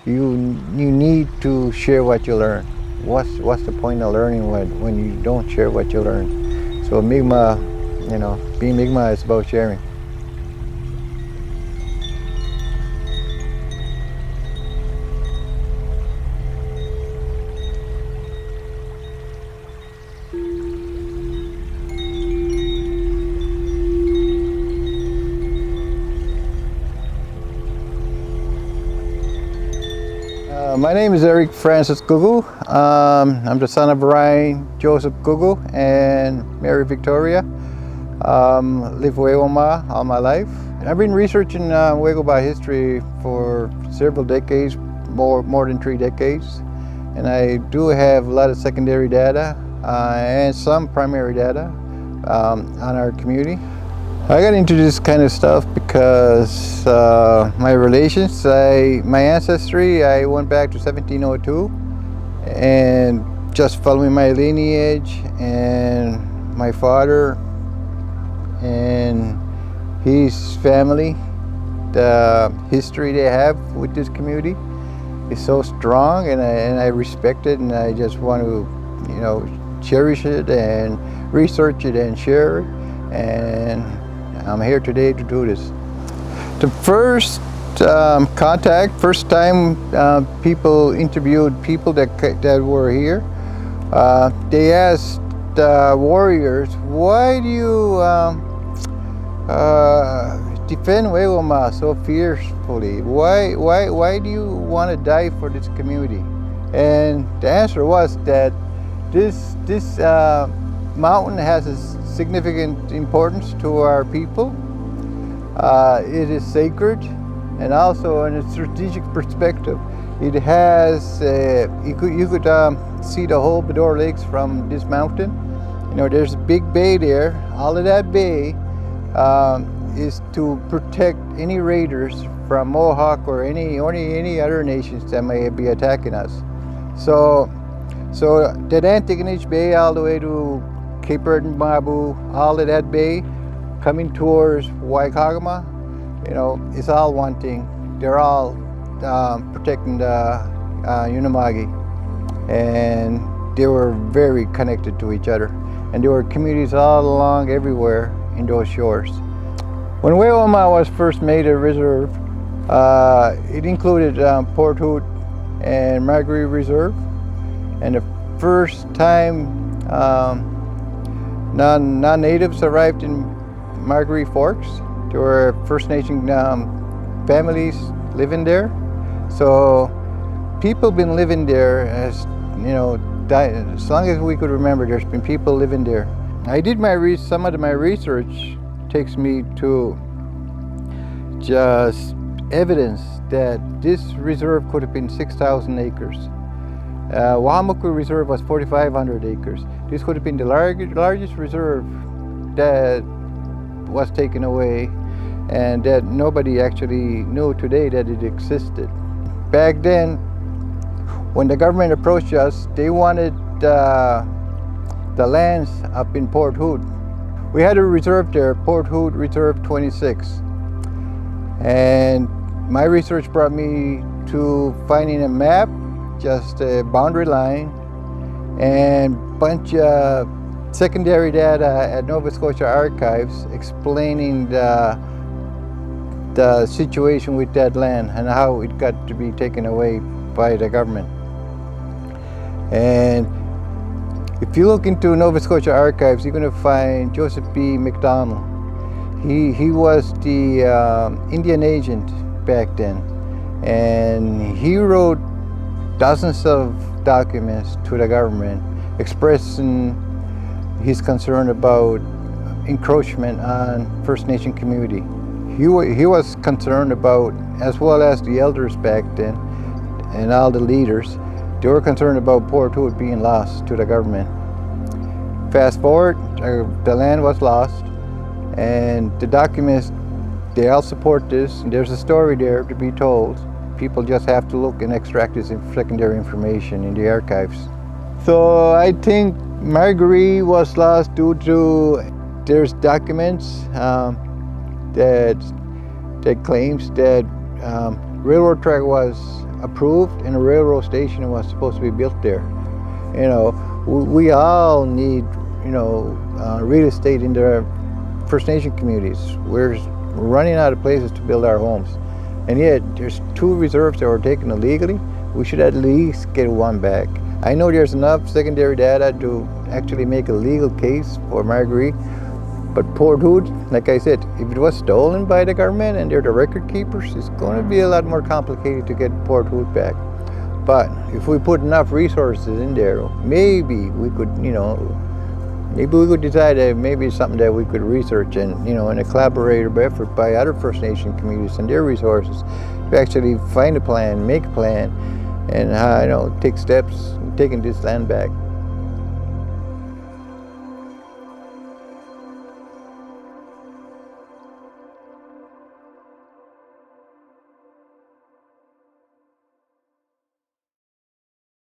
you need to share what you learn. What's the point of learning when you don't share what you learn? So Mi'kmaq, being Mi'kmaq is about sharing. My name is Eric Googoo. I'm the son of Ryan Joseph Googoo and Mary Victoria. Lived Waycobah all my life. I've been researching Waycobah history for several decades, more than 3 decades. And I do have a lot of secondary data and some primary data on our community. I got into this kind of stuff because my relations, my ancestry, I went back to 1702 and just following my lineage and my father and his family, the history they have with this community is so strong, and I respect it, and I just want to, cherish it and research it and share it. And I'm here today to do this. The first first time people interviewed people that were here, they asked warriors, why do you defend Waycobah so fiercely? Why do you want to die for this community? And the answer was that this mountain has a significant importance to our people. It is sacred, and also in a strategic perspective, it has, you could see the whole Bedore Lakes from this mountain. There's a big bay there. All of that bay is to protect any raiders from Mohawk or any other nations that may be attacking us. So that Antigonish Bay all the way to Cape Breton Mabu, all of that bay coming towards Waycobah, it's all one thing. They're all protecting the Unama'ki, and they were very connected to each other. And there were communities all along everywhere in those shores. When Waycobah was first made a reserve, it included Port Hood and Margaree Reserve, and the first time non-natives arrived in Margaree Forks. There were First Nation families living there. So people been living there as long as we could remember. There's been people living there. I did some of my research takes me to just evidence that this reserve could have been 6,000 acres. Unama'ki Reserve was 4,500 acres. This could have been the largest reserve that was taken away, and that nobody actually knew today that it existed. Back then, when the government approached us, they wanted the lands up in Port Hood. We had a reserve there, Port Hood Reserve 26. And my research brought me to finding a map, just a boundary line, and bunch of secondary data at Nova Scotia Archives explaining the situation with that land and how it got to be taken away by the government. And if you look into Nova Scotia Archives, you're going to find Joseph B. McDonald. He was the Indian agent back then, and he wrote dozens of documents to the government expressing his concern about encroachment on First Nation community. He was concerned about, as well as the elders back then and all the leaders, they were concerned about Port Hood being lost to the government. Fast forward, the land was lost, and the documents, they all support this, and there's a story there to be told. People just have to look and extract this secondary information in the archives. So I think Margaree was lost due to, there's documents that claims that railroad track was approved and a railroad station was supposed to be built there. You know, we all need, you know, real estate in the First Nation communities. We're running out of places to build our homes. And yet, there's 2 reserves that were taken illegally. We should at least get one back. I know there's enough secondary data to actually make a legal case for Margaree, but Port Hood, like I said, if it was stolen by the government and they're the record keepers, it's going to be a lot more complicated to get Port Hood back. But if we put enough resources in there, maybe we could, you know, maybe we could decide that maybe it's something that we could research and, you know, in a collaborative effort by other First Nation communities and their resources to actually find a plan, make a plan, and, you know, take steps in taking this land back.